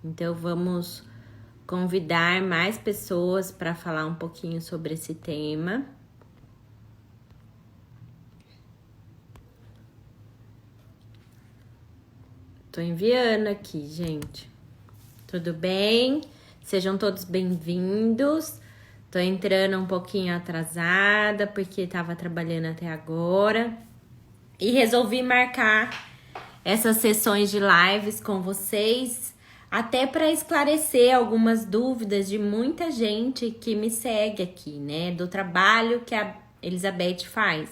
Então, vamos convidar mais pessoas para falar um pouquinho sobre esse tema. Tô enviando aqui, gente. Tudo bem? Sejam todos bem-vindos. Tô entrando um pouquinho atrasada porque tava trabalhando até agora e resolvi marcar essas sessões de lives com vocês, até para esclarecer algumas dúvidas de muita gente que me segue aqui, né? Do trabalho que a Elizabeth faz.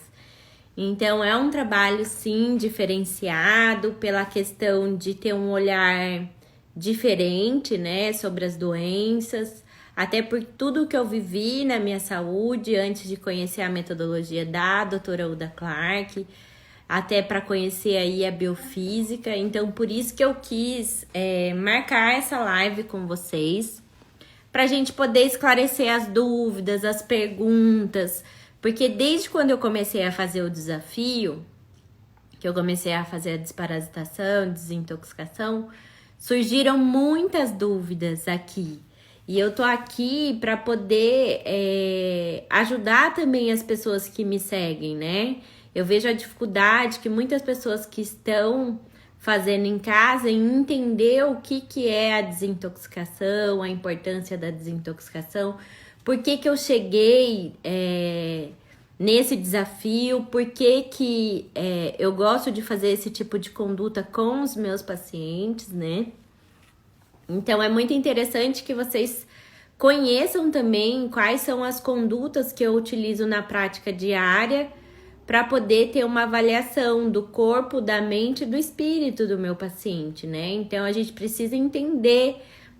Então, é um trabalho, sim, diferenciado pela questão de ter um olhar diferente, né, sobre as doenças, até por tudo que eu vivi na minha saúde antes de conhecer a metodologia da doutora Uda Clark, até para conhecer aí a biofísica. Então, por isso que eu quis marcar essa live com vocês, para a gente poder esclarecer as dúvidas, as perguntas, porque desde quando eu comecei a fazer o desafio, que eu comecei a fazer a desparasitação, desintoxicação, surgiram muitas dúvidas aqui. E eu tô aqui para poder ajudar também as pessoas que me seguem, né? Eu vejo a dificuldade que muitas pessoas que estão fazendo em casa em entender o que é a desintoxicação, a importância da desintoxicação, por que eu cheguei nesse desafio, por que eu gosto de fazer esse tipo de conduta com os meus pacientes, né? Então, é muito interessante que vocês conheçam também quais são as condutas que eu utilizo na prática diária para poder ter uma avaliação do corpo, da mente e do espírito do meu paciente, né? Então, a gente precisa entender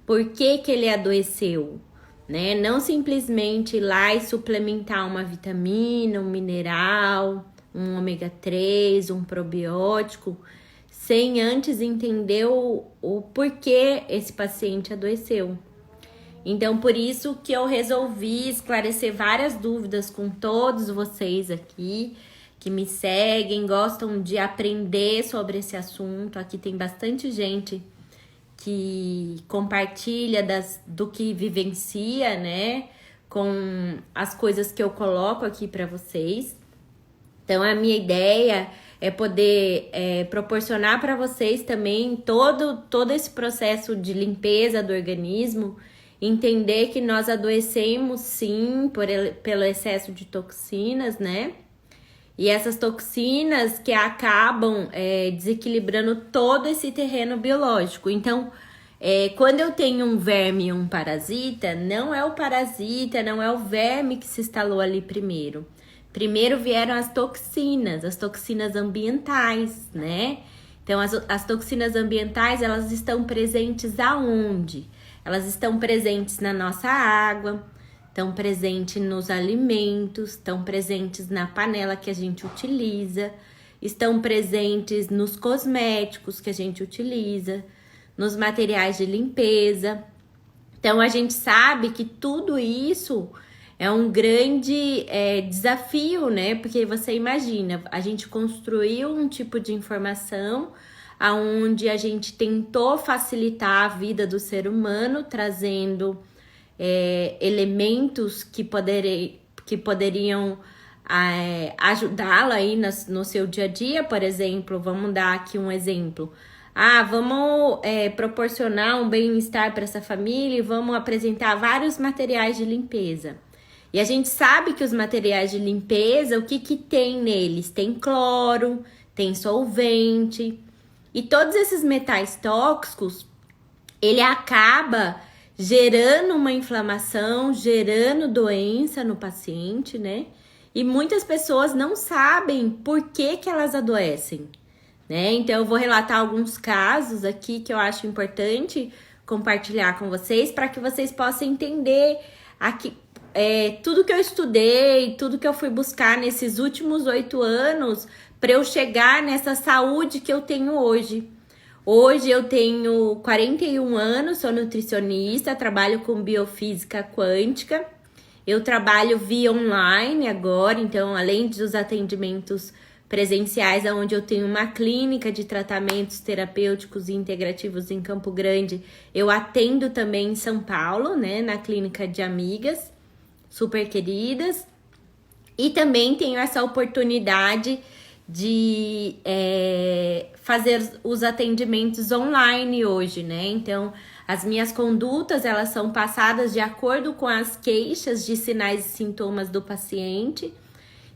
por que ele adoeceu, né? Não simplesmente ir lá e suplementar uma vitamina, um mineral, um ômega 3, um probiótico, sem antes entender o porquê esse paciente adoeceu. Então, por isso que eu resolvi esclarecer várias dúvidas com todos vocês aqui, que me seguem, gostam de aprender sobre esse assunto. Aqui tem bastante gente que compartilha do que vivencia, né, com as coisas que eu coloco aqui para vocês. Então, a minha ideia é poder proporcionar para vocês também todo esse processo de limpeza do organismo, entender que nós adoecemos sim pelo excesso de toxinas, né? E essas toxinas que acabam desequilibrando todo esse terreno biológico. Então, quando eu tenho um verme e um parasita, não é o parasita, não é o verme que se instalou ali primeiro. Primeiro vieram as toxinas ambientais, né? Então, as toxinas ambientais, elas estão presentes aonde? Elas estão presentes na nossa água, estão presentes nos alimentos, estão presentes na panela que a gente utiliza, estão presentes nos cosméticos que a gente utiliza, nos materiais de limpeza. Então, a gente sabe que tudo isso é um grande desafio, né? Porque você imagina, a gente construiu um tipo de informação onde a gente tentou facilitar a vida do ser humano, trazendo elementos que poderiam ajudá-la aí no seu dia a dia. Por exemplo, vamos dar aqui um exemplo. Vamos proporcionar um bem-estar para essa família e vamos apresentar vários materiais de limpeza. E a gente sabe que os materiais de limpeza, o que tem neles? Tem cloro, tem solvente. E todos esses metais tóxicos, ele acaba gerando uma inflamação, gerando doença no paciente, né? E muitas pessoas não sabem por que elas adoecem, né? Então, eu vou relatar alguns casos aqui que eu acho importante compartilhar com vocês, para que vocês possam entender aqui tudo que eu estudei, tudo que eu fui buscar nesses últimos 8 anos para eu chegar nessa saúde que eu tenho hoje. Hoje eu tenho 41 anos, sou nutricionista, trabalho com biofísica quântica. Eu trabalho via online agora, então além dos atendimentos presenciais, onde eu tenho uma clínica de tratamentos terapêuticos e integrativos em Campo Grande. Eu atendo também em São Paulo, né, na clínica de amigas super queridas. E também tenho essa oportunidade de fazer os atendimentos online hoje, né? Então, as minhas condutas, elas são passadas de acordo com as queixas de sinais e sintomas do paciente.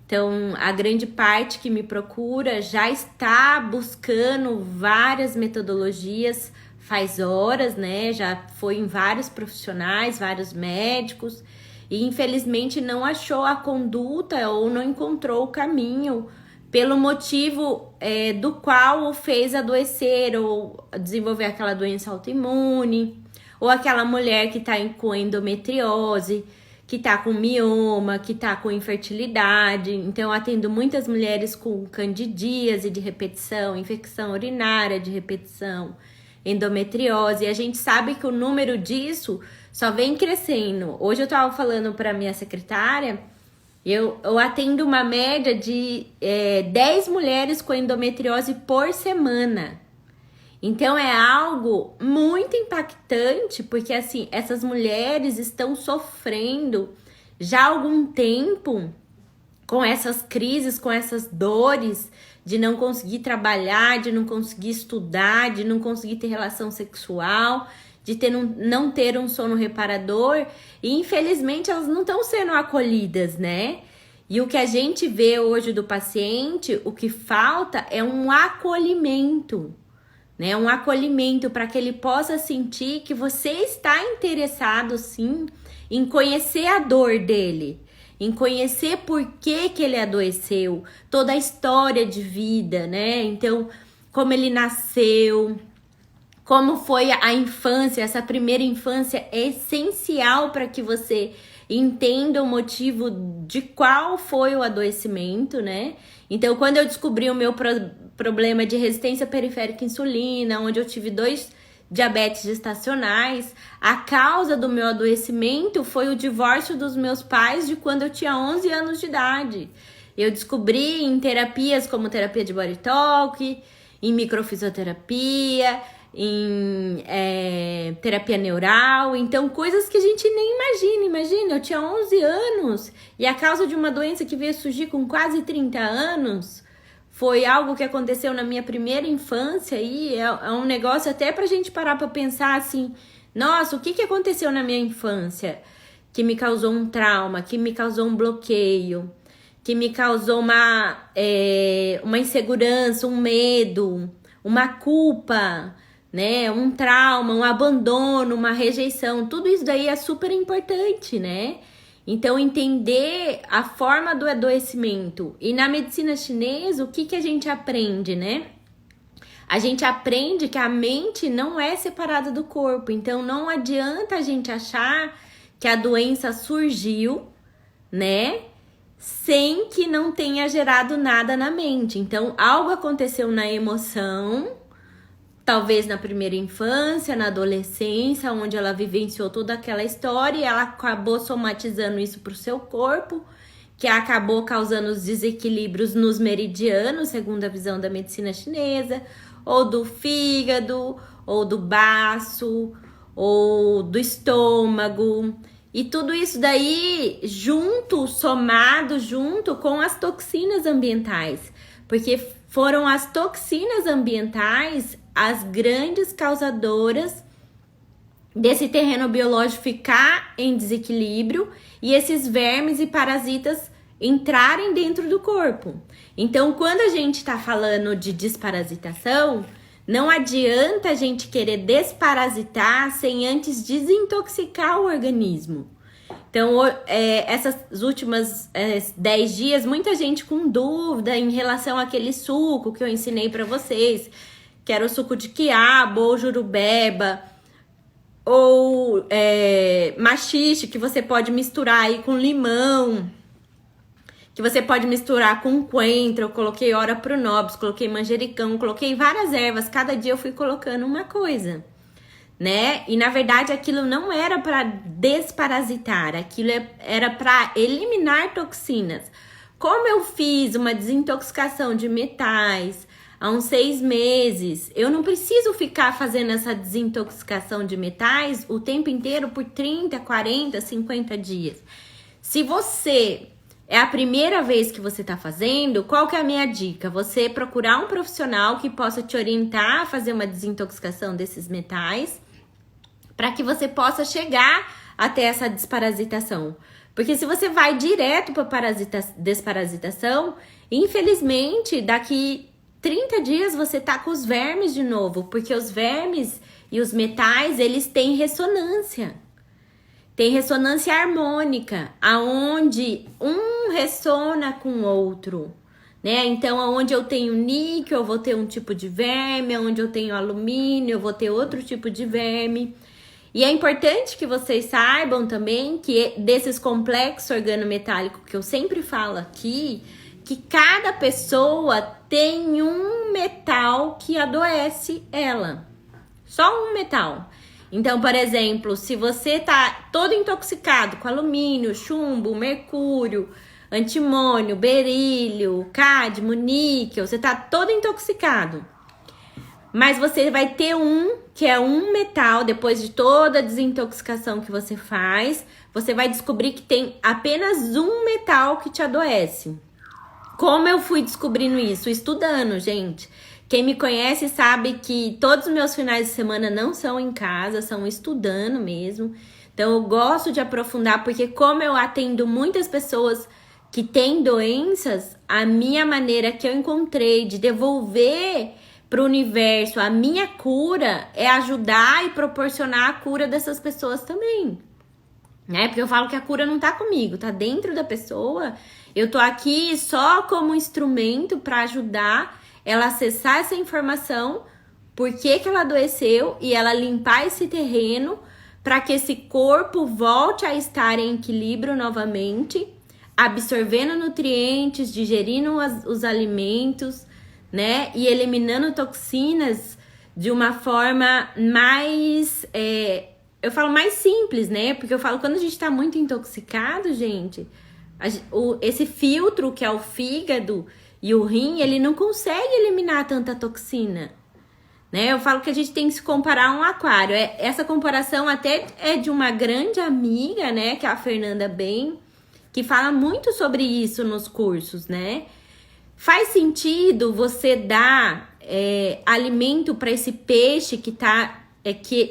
Então, a grande parte que me procura já está buscando várias metodologias faz horas, né? Já foi em vários profissionais, vários médicos, e infelizmente não achou a conduta ou não encontrou o caminho pelo motivo do qual o fez adoecer ou desenvolver aquela doença autoimune, ou aquela mulher que está com endometriose, que tá com mioma, que tá com infertilidade. Então, eu atendo muitas mulheres com candidíase de repetição, infecção urinária de repetição, endometriose. E a gente sabe que o número disso só vem crescendo. Hoje eu tava falando para minha secretária, eu atendo uma média de 10 mulheres com endometriose por semana. Então é algo muito impactante, porque assim, essas mulheres estão sofrendo já há algum tempo com essas crises, com essas dores de não conseguir trabalhar, de não conseguir estudar, de não conseguir ter relação sexual, de não ter um sono reparador, e infelizmente elas não estão sendo acolhidas, né? E o que a gente vê hoje do paciente, o que falta é um acolhimento. Né, um acolhimento para que ele possa sentir que você está interessado, sim, em conhecer a dor dele, em conhecer por que ele adoeceu, toda a história de vida, né? Então, como ele nasceu, como foi a infância, essa primeira infância é essencial para que você entenda o motivo de qual foi o adoecimento, né? Então, quando eu descobri o meu problema de resistência periférica à insulina, onde eu tive 2 diabetes gestacionais, a causa do meu adoecimento foi o divórcio dos meus pais de quando eu tinha 11 anos de idade. Eu descobri em terapias como terapia de body talk, em microfisioterapia, em terapia neural, então coisas que a gente nem imagina, eu tinha 11 anos e a causa de uma doença que veio surgir com quase 30 anos foi algo que aconteceu na minha primeira infância e é um negócio até pra gente parar pra pensar assim, nossa, o que aconteceu na minha infância que me causou um trauma, que me causou um bloqueio, que me causou uma insegurança, um medo, uma culpa, né, um trauma, um abandono, uma rejeição, tudo isso daí é super importante, né? Então, entender a forma do adoecimento. E na medicina chinesa, o que a gente aprende, né? A gente aprende que a mente não é separada do corpo, então não adianta a gente achar que a doença surgiu, né, sem que não tenha gerado nada na mente. Então, algo aconteceu na emoção, talvez na primeira infância, na adolescência, onde ela vivenciou toda aquela história e ela acabou somatizando isso para o seu corpo, que acabou causando os desequilíbrios nos meridianos, segundo a visão da medicina chinesa, ou do fígado, ou do baço, ou do estômago. E tudo isso daí somado junto com as toxinas ambientais, porque foram as toxinas ambientais as grandes causadoras desse terreno biológico ficar em desequilíbrio e esses vermes e parasitas entrarem dentro do corpo. Então, quando a gente está falando de desparasitação, não adianta a gente querer desparasitar sem antes desintoxicar o organismo. Então, essas últimas 10 dias, muita gente com dúvida em relação àquele suco que eu ensinei para vocês, que era o suco de quiabo ou jurubeba, ou maxixe, que você pode misturar aí com limão, que você pode misturar com coentro. Eu coloquei ora pronobis, coloquei manjericão, coloquei várias ervas, cada dia eu fui colocando uma coisa, né? E na verdade aquilo não era para desparasitar, aquilo era para eliminar toxinas. como eu fiz uma desintoxicação de metais há uns 6 meses, eu não preciso ficar fazendo essa desintoxicação de metais o tempo inteiro por 30, 40, 50 dias. Se você é a primeira vez que você está fazendo, qual que é a minha dica? Você procurar um profissional que possa te orientar a fazer uma desintoxicação desses metais, para que você possa chegar até essa desparasitação. Porque se você vai direto para desparasitação, infelizmente, daqui 30 dias você tá com os vermes de novo, porque os vermes e os metais, eles têm ressonância. Tem ressonância harmônica, aonde um ressona com o outro, né? Então, aonde eu tenho níquel, eu vou ter um tipo de verme, aonde eu tenho alumínio, eu vou ter outro tipo de verme. E é importante que vocês saibam também que desses complexos organometálicos que eu sempre falo aqui, que cada pessoa tem um metal que adoece ela. Só um metal. Então, por exemplo, se você tá todo intoxicado com alumínio, chumbo, mercúrio, antimônio, berílio, cádmio, níquel, você tá todo intoxicado. Mas você vai ter que é um metal, depois de toda a desintoxicação que você faz, você vai descobrir que tem apenas um metal que te adoece. Como eu fui descobrindo isso? Estudando, gente. Quem me conhece sabe que todos os meus finais de semana não são em casa, são estudando mesmo. Então eu gosto de aprofundar, porque como eu atendo muitas pessoas que têm doenças, a minha maneira que eu encontrei de devolver para o universo a minha cura é ajudar e proporcionar a cura dessas pessoas também, né? Porque eu falo que a cura não tá comigo, tá dentro da pessoa. Eu tô aqui só como instrumento para ajudar ela a acessar essa informação, por que ela adoeceu, e ela limpar esse terreno para que esse corpo volte a estar em equilíbrio novamente, absorvendo nutrientes, digerindo os alimentos, né? E eliminando toxinas de uma forma mais, eu falo mais simples, né? Porque eu falo, quando a gente tá muito intoxicado, gente, esse filtro que é o fígado e o rim, ele não consegue eliminar tanta toxina, né? Eu falo que a gente tem que se comparar a um aquário. Essa comparação até é de uma grande amiga, né? Que é a Fernanda Ben, que fala muito sobre isso nos cursos, né? Faz sentido você dar alimento para esse peixe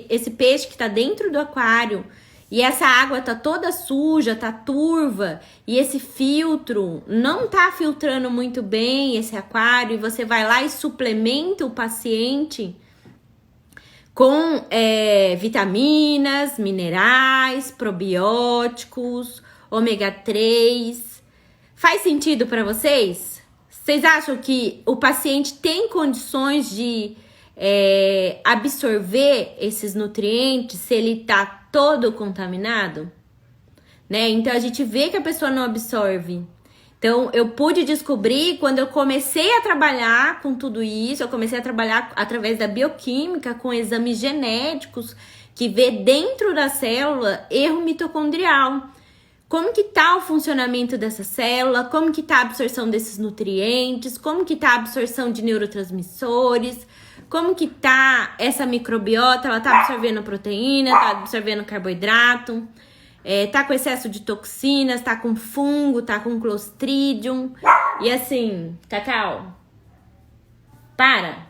esse peixe que tá dentro do aquário, e essa água tá toda suja, tá turva, e esse filtro não tá filtrando muito bem esse aquário, e você vai lá e suplementa o paciente com vitaminas, minerais, probióticos, ômega 3. Faz sentido para vocês? Vocês acham que o paciente tem condições de absorver esses nutrientes se ele tá todo contaminado? Né? Então a gente vê que a pessoa não absorve. Então eu pude descobrir quando eu comecei a trabalhar com tudo isso, eu comecei a trabalhar através da bioquímica, com exames genéticos, que vê dentro da célula erro mitocondrial. Como que tá o funcionamento dessa célula, como que tá a absorção desses nutrientes, como que tá a absorção de neurotransmissores, como que tá essa microbiota, ela tá absorvendo proteína, tá absorvendo carboidrato, tá com excesso de toxinas, tá com fungo, tá com clostridium. E assim, Cacau, para.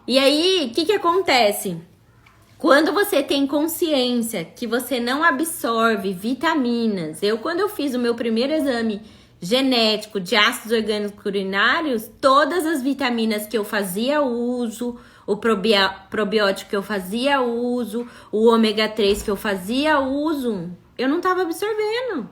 E aí, o que acontece? Quando você tem consciência que você não absorve vitaminas, quando eu fiz o meu primeiro exame genético de ácidos orgânicos urinários, todas as vitaminas que eu fazia uso, o probiótico que eu fazia uso, o ômega 3 que eu fazia uso, eu não estava absorvendo.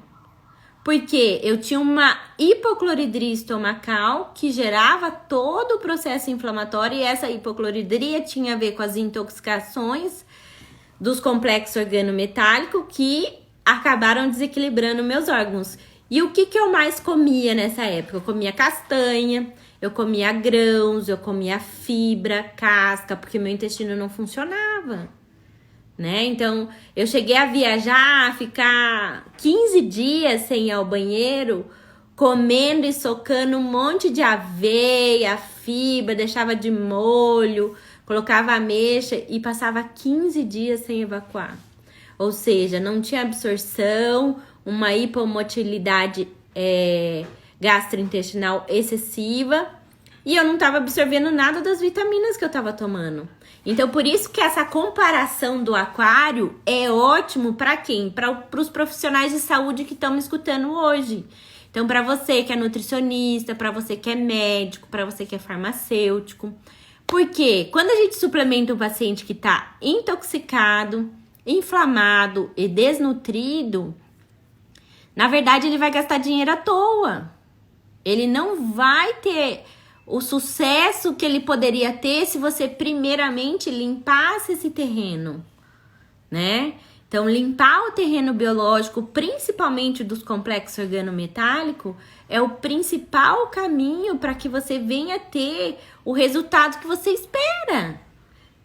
Porque eu tinha uma hipocloridria estomacal que gerava todo o processo inflamatório, e essa hipocloridria tinha a ver com as intoxicações dos complexos organometálicos que acabaram desequilibrando meus órgãos. E o que eu mais comia nessa época? Eu comia castanha, eu comia grãos, eu comia fibra, casca, porque meu intestino não funcionava, né? Então, eu cheguei a viajar, a ficar 15 dias sem ir ao banheiro, comendo e socando um monte de aveia, fibra, deixava de molho, colocava ameixa e passava 15 dias sem evacuar. Ou seja, não tinha absorção, uma hipomotilidade gastrointestinal excessiva e eu não estava absorvendo nada das vitaminas que eu estava tomando. Então, por isso que essa comparação do aquário é ótimo para quem? Para os profissionais de saúde que estão me escutando hoje. Então, para você que é nutricionista, para você que é médico, para você que é farmacêutico. Porque quando a gente suplementa um paciente que está intoxicado, inflamado e desnutrido, na verdade ele vai gastar dinheiro à toa. Ele não vai ter o sucesso que ele poderia ter se você primeiramente limpasse esse terreno, né? Então, limpar o terreno biológico, principalmente dos complexos organometálicos, é o principal caminho para que você venha ter o resultado que você espera,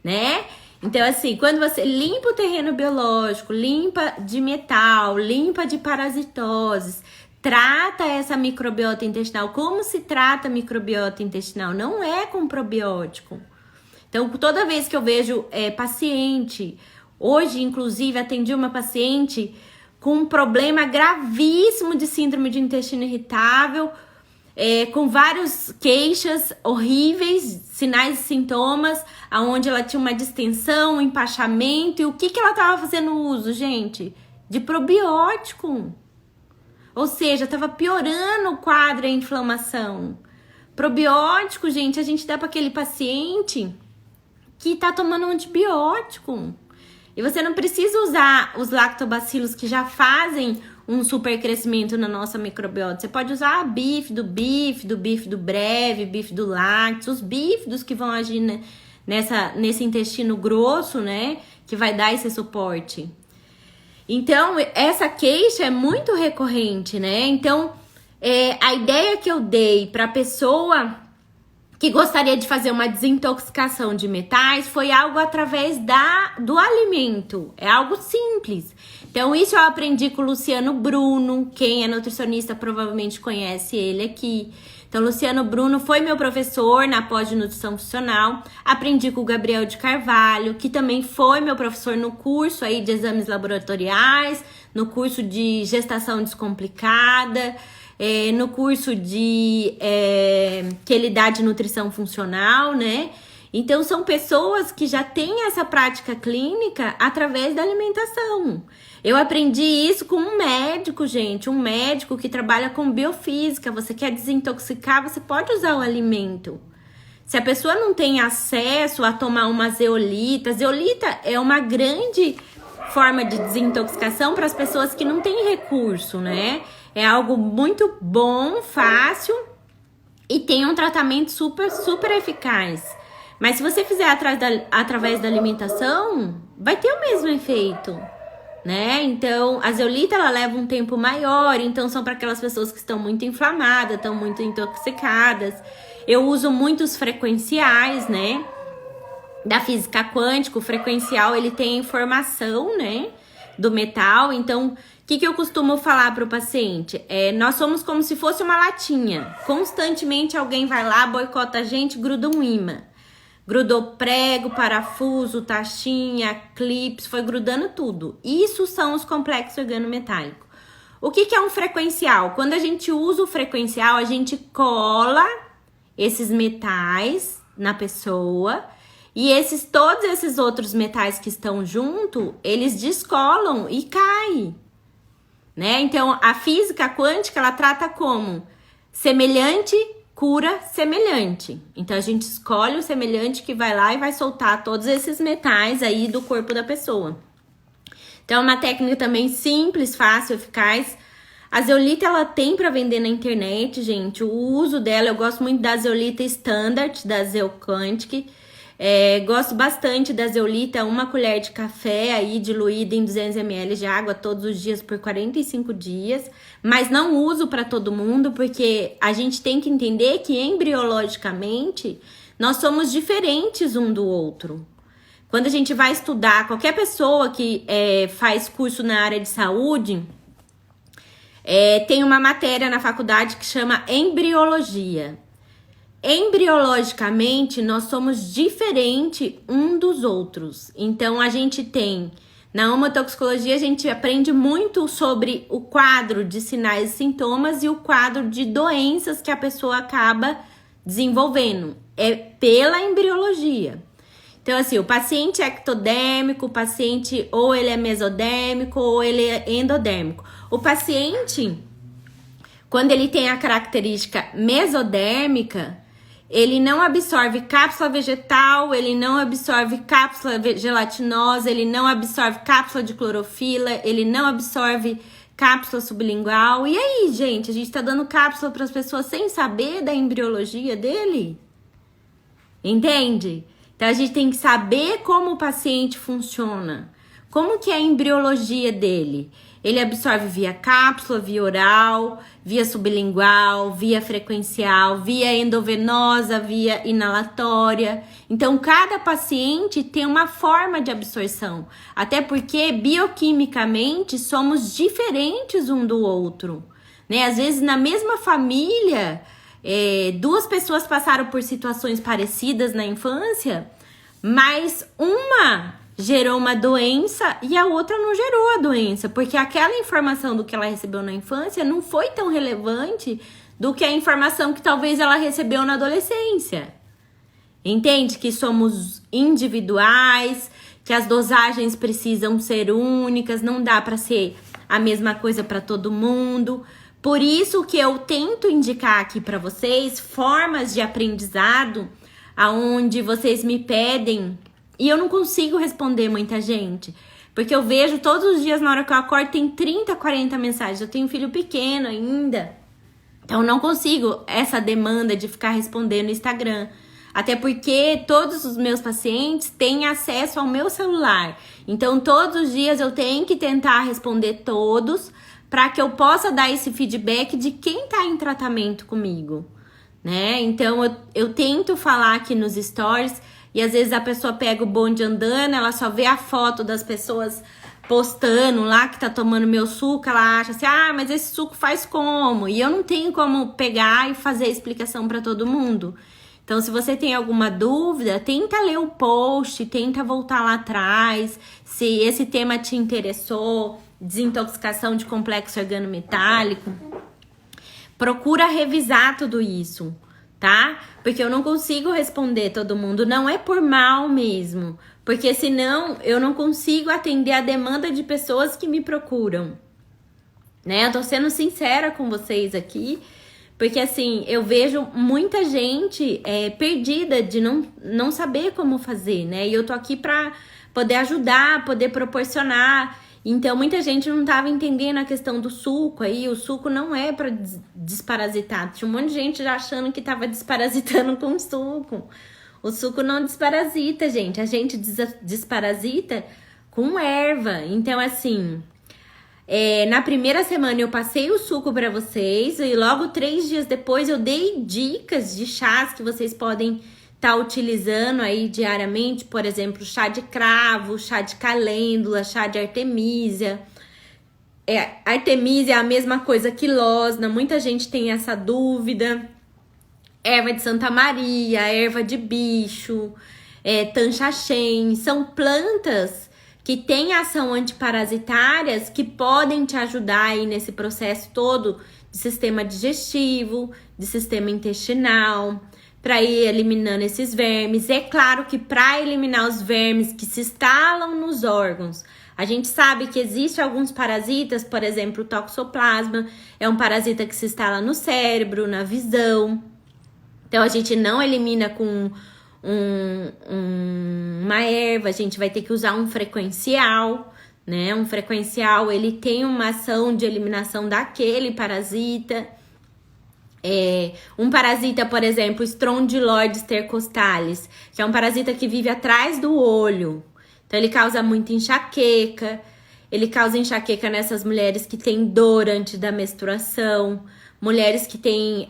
né? Então, assim, quando você limpa o terreno biológico, limpa de metal, limpa de parasitoses, trata essa microbiota intestinal. Como se trata a microbiota intestinal? Não é com probiótico. Então, toda vez que eu vejo paciente, hoje, inclusive, atendi uma paciente com um problema gravíssimo de síndrome de intestino irritável, com várias queixas horríveis, sinais e sintomas, aonde ela tinha uma distensão, um empachamento. E o que ela estava fazendo uso, gente? De probiótico. Ou seja, estava piorando o quadro e a inflamação. Probiótico, gente, a gente dá para aquele paciente que está tomando um antibiótico. E você não precisa usar os lactobacilos que já fazem um super crescimento na nossa microbiota. Você pode usar a bífido breve, bífido lácteos, os bífidos que vão agir nesse intestino grosso, né? Que vai dar esse suporte. Então, essa queixa é muito recorrente, né? Então, a ideia que eu dei para a pessoa que gostaria de fazer uma desintoxicação de metais foi algo através do alimento. É algo simples. Então, isso eu aprendi com o Luciano Bruno. Quem é nutricionista provavelmente conhece ele aqui. Então, Luciano Bruno foi meu professor na pós de nutrição funcional. Aprendi com o Gabriel de Carvalho, que também foi meu professor no curso aí de exames laboratoriais, no curso de gestação descomplicada, no curso de que ele dá de nutrição funcional, né? Então, são pessoas que já têm essa prática clínica através da alimentação. Eu aprendi isso com um médico, gente, um médico que trabalha com biofísica. Você quer desintoxicar, você pode usar o alimento. Se a pessoa não tem acesso a tomar uma zeolita, zeolita é uma grande forma de desintoxicação para as pessoas que não têm recurso, né? É algo muito bom, fácil e tem um tratamento super eficaz. Mas se você fizer através da alimentação, vai ter o mesmo efeito, né? Então, a zeolita, ela leva um tempo maior, então são para aquelas pessoas que estão muito inflamadas, estão muito intoxicadas. Eu uso muitos frequenciais, né? Da física quântica, o frequencial, ele tem informação, né? Do metal. Então, o que eu costumo falar para o paciente? Nós somos como se fosse uma latinha. Constantemente alguém vai lá, boicota a gente, gruda um imã. Grudou prego, parafuso, taxinha, clips, foi grudando tudo. Isso são os complexos organometálicos. O que é um frequencial? Quando a gente usa o frequencial, a gente cola esses metais na pessoa e todos esses outros metais que estão junto, eles descolam e caem, né? Então, a física quântica, ela trata como semelhante cura semelhante. Então, a gente escolhe o semelhante que vai lá e vai soltar todos esses metais aí do corpo da pessoa. Então, é uma técnica também simples, fácil, eficaz. A zeolita, ela tem para vender na internet, gente. O uso dela, eu gosto muito da zeolita standard, da Zeoquantic. Gosto bastante da zeolita, uma colher de café aí diluída em 200 ml de água todos os dias por 45 dias, mas não uso para todo mundo, porque a gente tem que entender que embriologicamente nós somos diferentes um do outro. Quando a gente vai estudar, qualquer pessoa que faz curso na área de saúde, Tem uma matéria na faculdade que chama embriologia. Embriologicamente, nós somos diferentes um dos outros. Então, a gente tem, na homotoxicologia, a gente aprende muito sobre o quadro de sinais e sintomas e o quadro de doenças que a pessoa acaba desenvolvendo. É pela embriologia. Então, assim, o paciente é ectodérmico, o paciente ou ele é mesodérmico ou ele é endodérmico. O paciente, quando ele tem a característica mesodérmica, ele não absorve cápsula vegetal, ele não absorve cápsula gelatinosa, ele não absorve cápsula de clorofila, ele não absorve cápsula sublingual. E aí, gente, a gente tá dando cápsula para as pessoas sem saber da embriologia dele? Entende? Então, a gente tem que saber como o paciente funciona. Como que é a embriologia dele? Ele absorve via cápsula, via oral, via sublingual, via frequencial, via endovenosa, via inalatória. Então, cada paciente tem uma forma de absorção. Até porque, bioquimicamente, somos diferentes um do outro, né? Às vezes, na mesma família, duas pessoas passaram por situações parecidas na infância, mas uma gerou uma doença e a outra não gerou a doença, porque aquela informação do que ela recebeu na infância não foi tão relevante do que a informação que talvez ela recebeu na adolescência. Entende? Que somos individuais, que as dosagens precisam ser únicas, não dá para ser a mesma coisa para todo mundo. Por isso que eu tento indicar aqui para vocês formas de aprendizado aonde vocês me pedem. E eu não consigo responder muita gente, porque eu vejo todos os dias na hora que eu acordo tem 30, 40 mensagens. Eu tenho um filho pequeno ainda, então eu não consigo essa demanda de ficar respondendo no Instagram. Até porque todos os meus pacientes têm acesso ao meu celular. Então todos os dias eu tenho que tentar responder todos para que eu possa dar esse feedback de quem está em tratamento comigo, né? Então eu tento falar aqui nos stories. E às vezes a pessoa pega o bonde andando, ela só vê a foto das pessoas postando lá que tá tomando meu suco, ela acha assim, mas esse suco faz como? E eu não tenho como pegar e fazer a explicação para todo mundo. Então, se você tem alguma dúvida, tenta ler o post, tenta voltar lá atrás, se esse tema te interessou, desintoxicação de complexo organometálico, procura revisar tudo isso, tá? Porque eu não consigo responder todo mundo, não é por mal mesmo, porque senão eu não consigo atender a demanda de pessoas que me procuram, né? Eu tô sendo sincera com vocês aqui, porque assim, eu vejo muita gente perdida de não saber como fazer, né? E eu tô aqui pra poder ajudar, poder proporcionar. Então, muita gente não estava entendendo a questão do suco aí. O suco não é para desparasitar. Tinha um monte de gente já achando que estava desparasitando com suco. O suco não desparasita, gente. A gente desparasita com erva. Então, assim, na primeira semana eu passei o suco para vocês. E logo 3 dias depois eu dei dicas de chás que vocês podem tá utilizando aí diariamente, por exemplo, chá de cravo, chá de calêndula, chá de artemisia. Artemisia é a mesma coisa que losna, muita gente tem essa dúvida. Erva de Santa Maria, erva de bicho, tanchaxém, são plantas que têm ação antiparasitárias que podem te ajudar aí nesse processo todo de sistema digestivo, de sistema intestinal, para ir eliminando esses vermes. É claro que para eliminar os vermes que se instalam nos órgãos, a gente sabe que existe alguns parasitas, por exemplo, o toxoplasma, é um parasita que se instala no cérebro, na visão. Então, a gente não elimina com uma erva, a gente vai ter que usar um frequencial, né? Um frequencial, ele tem uma ação de eliminação daquele parasita. Um parasita, por exemplo, Strongyloides tercostalis, que é um parasita que vive atrás do olho. Então, ele causa muita enxaqueca. Ele causa enxaqueca nessas mulheres que têm dor antes da menstruação, mulheres que têm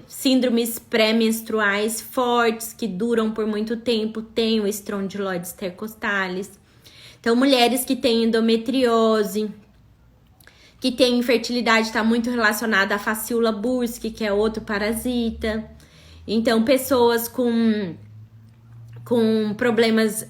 síndromes pré-menstruais fortes, que duram por muito tempo, têm o Strongyloides tercostalis. Então, mulheres que têm endometriose. que tem infertilidade, está muito relacionada à Faciola bursi, que é outro parasita. Então, pessoas com problemas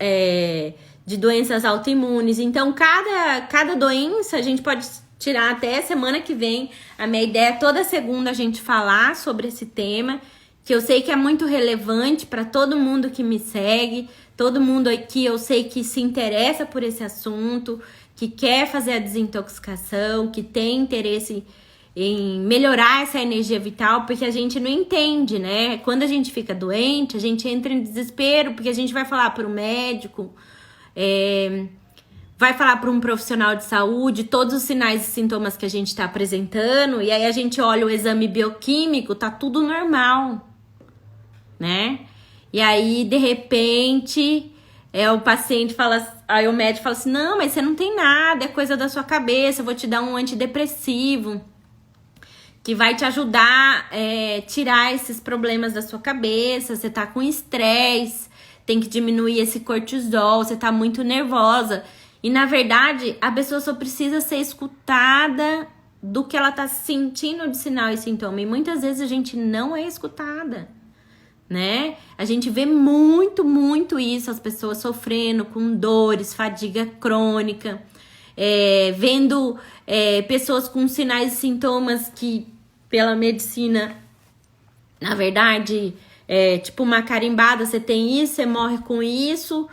de doenças autoimunes. Então, cada doença a gente pode tirar até semana que vem. A minha ideia é toda segunda a gente falar sobre esse tema, que eu sei que é muito relevante para todo mundo que me segue, todo mundo aqui eu sei que se interessa por esse assunto, que quer fazer a desintoxicação, que tem interesse em melhorar essa energia vital, porque a gente não entende, né? Quando a gente fica doente, a gente entra em desespero, porque a gente vai falar para o médico, vai falar para um profissional de saúde todos os sinais e sintomas que a gente está apresentando, e aí a gente olha o exame bioquímico, tá tudo normal, né? E aí, de repente, o paciente fala, aí o médico fala assim, não, mas você não tem nada, é coisa da sua cabeça, eu vou te dar um antidepressivo, que vai te ajudar a tirar esses problemas da sua cabeça, você tá com estresse, tem que diminuir esse cortisol, você tá muito nervosa. E, na verdade, a pessoa só precisa ser escutada do que ela tá sentindo de sinal e sintoma. E muitas vezes a gente não é escutada, né? A gente vê muito isso, as pessoas sofrendo com dores, fadiga crônica, vendo pessoas com sinais e sintomas que, pela medicina, na verdade, tipo uma carimbada, você tem isso, você morre com isso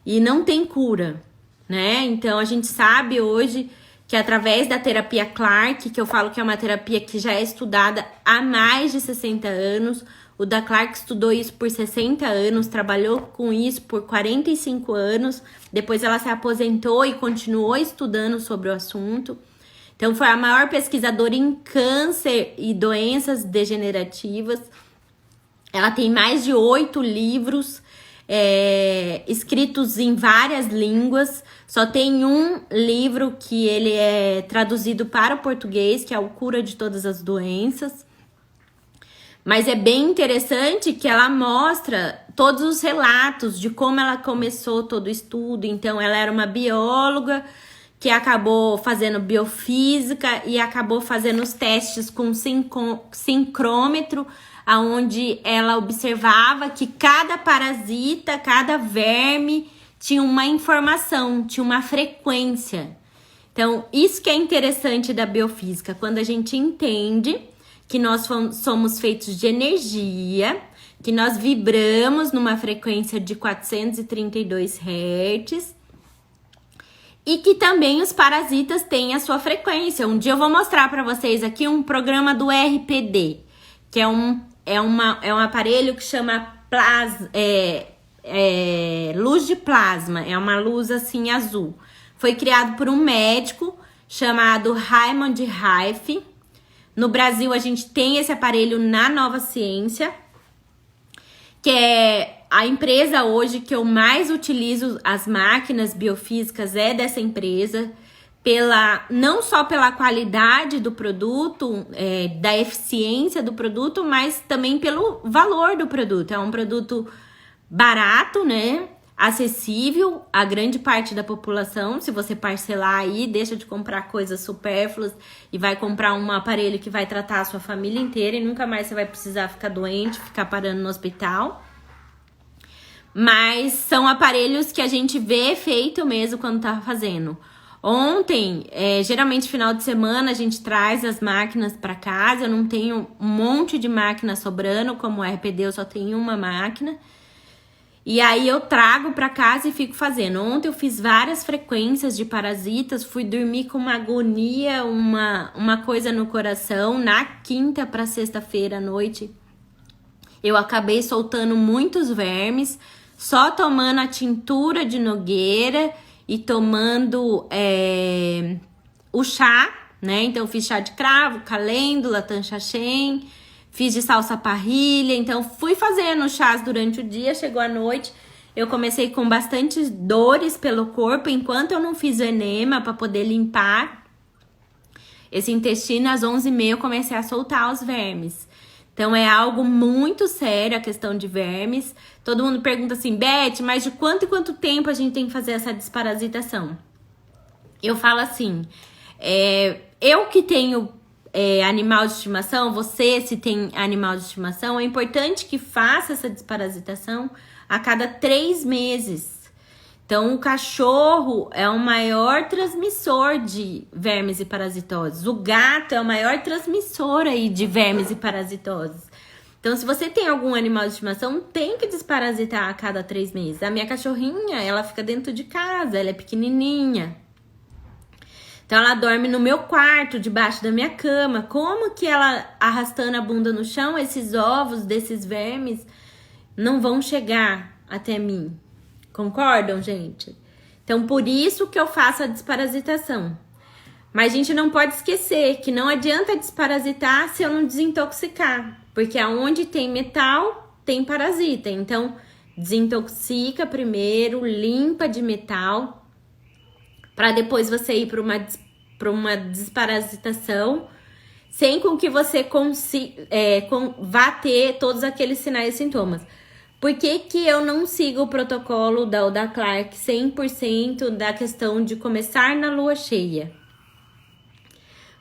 e não tem cura, né? Então, a gente sabe hoje que através da terapia Clark, que eu falo que é uma terapia que já é estudada há mais de 60 anos, o da Clark estudou isso por 60 anos, trabalhou com isso por 45 anos, depois ela se aposentou e continuou estudando sobre o assunto. Então, foi a maior pesquisadora em câncer e doenças degenerativas. Ela tem mais de 8 livros escritos em várias línguas. Só tem um livro que ele é traduzido para o português, que é o Cura de Todas as Doenças. Mas é bem interessante que ela mostra todos os relatos de como ela começou todo o estudo. Então, ela era uma bióloga que acabou fazendo biofísica e acabou fazendo os testes com sincrômetro, onde ela observava que cada parasita, cada verme tinha uma informação, tinha uma frequência. Então, isso que é interessante da biofísica, quando a gente entende que nós somos feitos de energia, que nós vibramos numa frequência de 432 Hz, e que também os parasitas têm a sua frequência. Um dia eu vou mostrar para vocês aqui um programa do RPD, que é um aparelho que chama luz de plasma, é uma luz assim azul. Foi criado por um médico chamado Raymond Rife. No Brasil, a gente tem esse aparelho na Nova Ciência, que é a empresa hoje que eu mais utilizo as máquinas biofísicas dessa empresa, não só pela qualidade do produto, da eficiência do produto, mas também pelo valor do produto. É um produto barato, né? Acessível a grande parte da população. Se você parcelar aí, deixa de comprar coisas supérfluas e vai comprar um aparelho que vai tratar a sua família inteira e nunca mais você vai precisar ficar doente, ficar parando no hospital. Mas são aparelhos que a gente vê efeito mesmo quando tá fazendo. Ontem, geralmente final de semana, a gente traz as máquinas para casa. Eu não tenho um monte de máquina sobrando, como o RPD eu só tenho uma máquina. E aí eu trago para casa e fico fazendo. Ontem eu fiz várias frequências de parasitas, fui dormir com uma agonia, uma coisa no coração. Na quinta para sexta-feira à noite, eu acabei soltando muitos vermes, só tomando a tintura de nogueira e tomando o chá, né? Então eu fiz chá de cravo, calêndula, tanchaxém, fiz de salsa parrilha, então fui fazendo chás durante o dia, chegou a noite, eu comecei com bastante dores pelo corpo, enquanto eu não fiz o enema para poder limpar esse intestino, às 11h30 eu comecei a soltar os vermes. Então é algo muito sério a questão de vermes. Todo mundo pergunta assim, Beth, mas de quanto em quanto tempo a gente tem que fazer essa desparasitação? Eu falo assim, eu que tenho animal de estimação, você se tem animal de estimação, é importante que faça essa desparasitação a cada 3 meses. Então, o cachorro é o maior transmissor de vermes e parasitoses. O gato é o maior transmissor aí de vermes e parasitoses. Então, se você tem algum animal de estimação, tem que desparasitar a cada 3 meses. A minha cachorrinha, ela fica dentro de casa, ela é pequenininha. Então, ela dorme no meu quarto, debaixo da minha cama. Como que ela, arrastando a bunda no chão, esses ovos desses vermes não vão chegar até mim? Concordam, gente? Então, por isso que eu faço a desparasitação. Mas a gente não pode esquecer que não adianta desparasitar se eu não desintoxicar. Porque aonde tem metal, tem parasita. Então, desintoxica primeiro, limpa de metal, para depois você ir para uma desparasitação, sem com que você vá ter todos aqueles sinais e sintomas. Por que que eu não sigo o protocolo da Oda Clark 100% da questão de começar na lua cheia?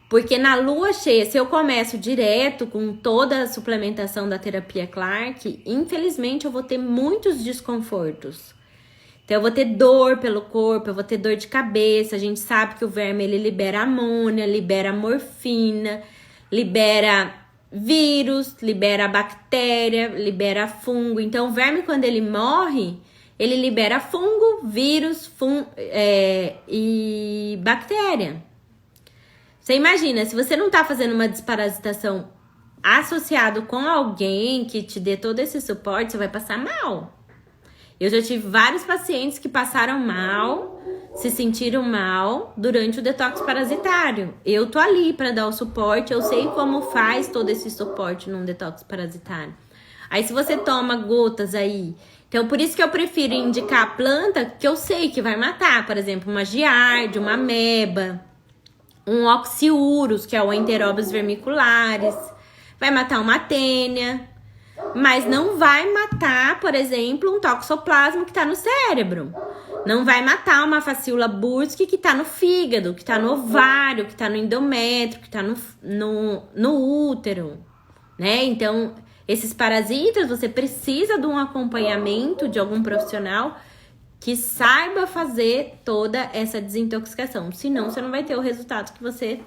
Porque na lua cheia, se eu começo direto com toda a suplementação da terapia Clark, infelizmente eu vou ter muitos desconfortos. Então eu vou ter dor pelo corpo, eu vou ter dor de cabeça. A gente sabe que o verme ele libera amônia, libera morfina, libera vírus, libera bactéria, libera fungo. Então, o verme, quando ele morre, ele libera fungo, vírus e bactéria. Você imagina, se você não tá fazendo uma desparasitação associado com alguém que te dê todo esse suporte, você vai passar mal. Eu já tive vários pacientes que passaram mal, se sentiram mal durante o detox parasitário. Eu tô ali para dar o suporte, eu sei como faz todo esse suporte num detox parasitário. Aí se você toma gotas aí, então por isso que eu prefiro indicar a planta que eu sei que vai matar, por exemplo, uma giardia, uma ameba, um oxiurus, que é o Enterobius vermicularis, vai matar uma tênia, mas não vai matar, por exemplo, um toxoplasma que tá no cérebro. Não vai matar uma Phaceula burski que tá no fígado, que tá no ovário, que tá no endométrio, que tá no útero, né? Então, esses parasitas, você precisa de um acompanhamento de algum profissional que saiba fazer toda essa desintoxicação. Senão, você não vai ter o resultado que você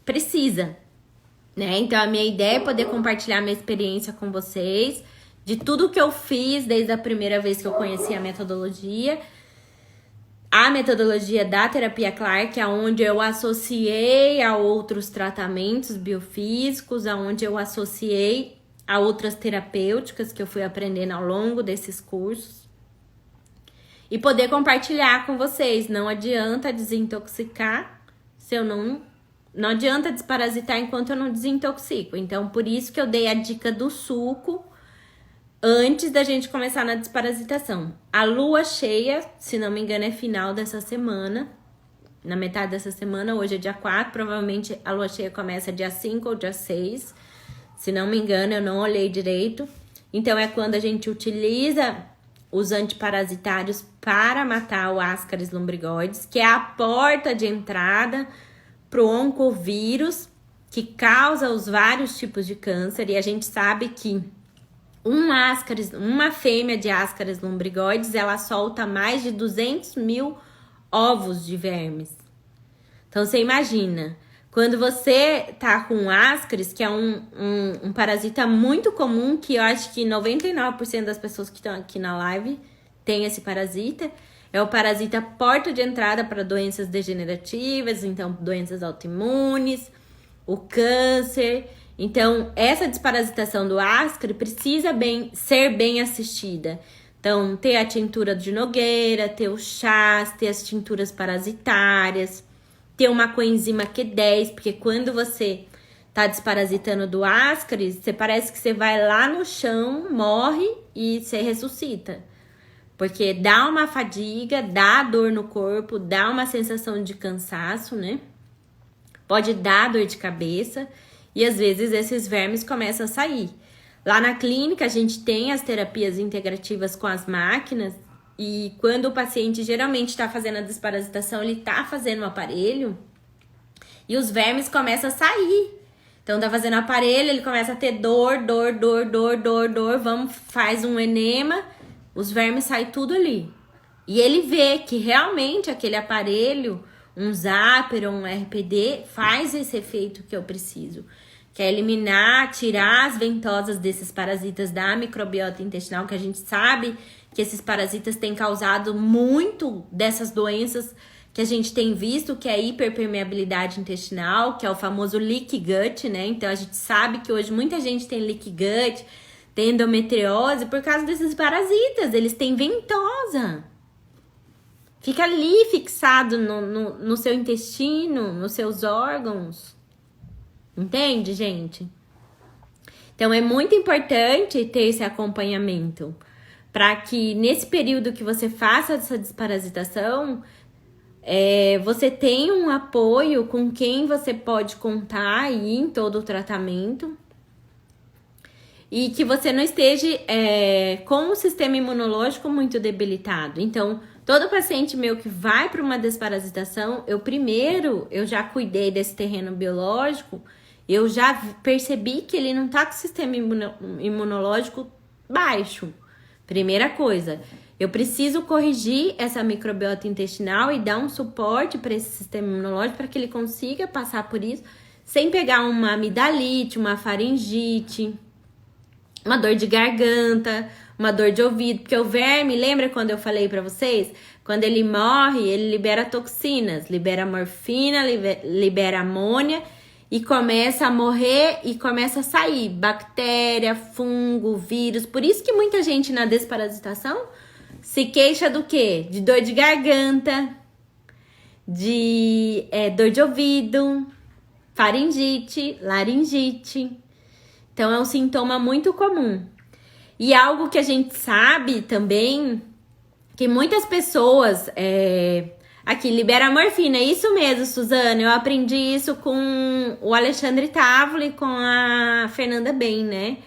precisa, né? Então, a minha ideia é poder compartilhar minha experiência com vocês, de tudo que eu fiz desde a primeira vez que eu conheci a metodologia da terapia Clark, aonde eu associei a outros tratamentos biofísicos, aonde eu associei a outras terapêuticas que eu fui aprendendo ao longo desses cursos, e poder compartilhar com vocês. Não adianta desintoxicar se eu não adianta desparasitar enquanto eu não desintoxico. Então, por isso que eu dei a dica do suco antes da gente começar na desparasitação. A lua cheia, se não me engano, é final dessa semana. Na metade dessa semana, hoje é dia 4, provavelmente a lua cheia começa dia 5 ou dia 6. Se não me engano, eu não olhei direito. Então, é quando a gente utiliza os antiparasitários para matar o Ascaris lumbrigoides, que é a porta de entrada pro oncovírus, que causa os vários tipos de câncer. E a gente sabe que uma fêmea de Ascaris lumbrigoides, ela solta mais de 200 mil ovos de vermes. Então, você imagina, quando você tá com Ascaris, que é um parasita muito comum, que eu acho que 99% das pessoas que estão aqui na live tem esse parasita, é o parasita porta de entrada para doenças degenerativas, então doenças autoimunes, o câncer. Então, essa desparasitação do Ascaris precisa ser bem assistida. Então, ter a tintura de Nogueira, ter os chás, ter as tinturas parasitárias, ter uma coenzima Q10, porque quando você tá desparasitando do Ascaris, você parece que você vai lá no chão, morre e você ressuscita. Porque dá uma fadiga, dá dor no corpo, dá uma sensação de cansaço, né? Pode dar dor de cabeça e às vezes esses vermes começam a sair. Lá na clínica a gente tem as terapias integrativas com as máquinas e quando o paciente geralmente está fazendo a desparasitação, ele tá fazendo o aparelho e os vermes começam a sair. Então tá fazendo aparelho, ele começa a ter dor, faz um enema, os vermes saem tudo ali. E ele vê que realmente aquele aparelho, um zapper ou um RPD, faz esse efeito que eu preciso. Que é eliminar, tirar as ventosas desses parasitas da microbiota intestinal, que a gente sabe que esses parasitas têm causado muito dessas doenças que a gente tem visto, que é a hiperpermeabilidade intestinal, que é o famoso leaky gut, né? Então a gente sabe que hoje muita gente tem leaky gut, tem endometriose por causa desses parasitas, eles têm ventosa. Fica ali fixado no seu intestino, nos seus órgãos. Entende, gente? Então é muito importante ter esse acompanhamento para que nesse período que você faça essa desparasitação, você tenha um apoio com quem você pode contar aí em todo o tratamento e que você não esteja com o sistema imunológico muito debilitado. Então, todo paciente meu que vai para uma desparasitação, eu já cuidei desse terreno biológico, eu já percebi que ele não tá com o sistema imunológico baixo. Primeira coisa, eu preciso corrigir essa microbiota intestinal e dar um suporte para esse sistema imunológico para que ele consiga passar por isso sem pegar uma amidalite, uma faringite, uma dor de garganta, uma dor de ouvido. Porque o verme, lembra quando eu falei para vocês? Quando ele morre, ele libera toxinas, libera morfina, libera amônia, e começa a morrer e começa a sair bactéria, fungo, vírus. Por isso que muita gente na desparasitação se queixa do quê? De dor de garganta, de dor de ouvido, faringite, laringite. Então é um sintoma muito comum. E algo que a gente sabe também, que muitas pessoas... Aqui, libera morfina, isso mesmo, Suzana, eu aprendi isso com o Alexandre Távoli e com a Fernanda Ben, né?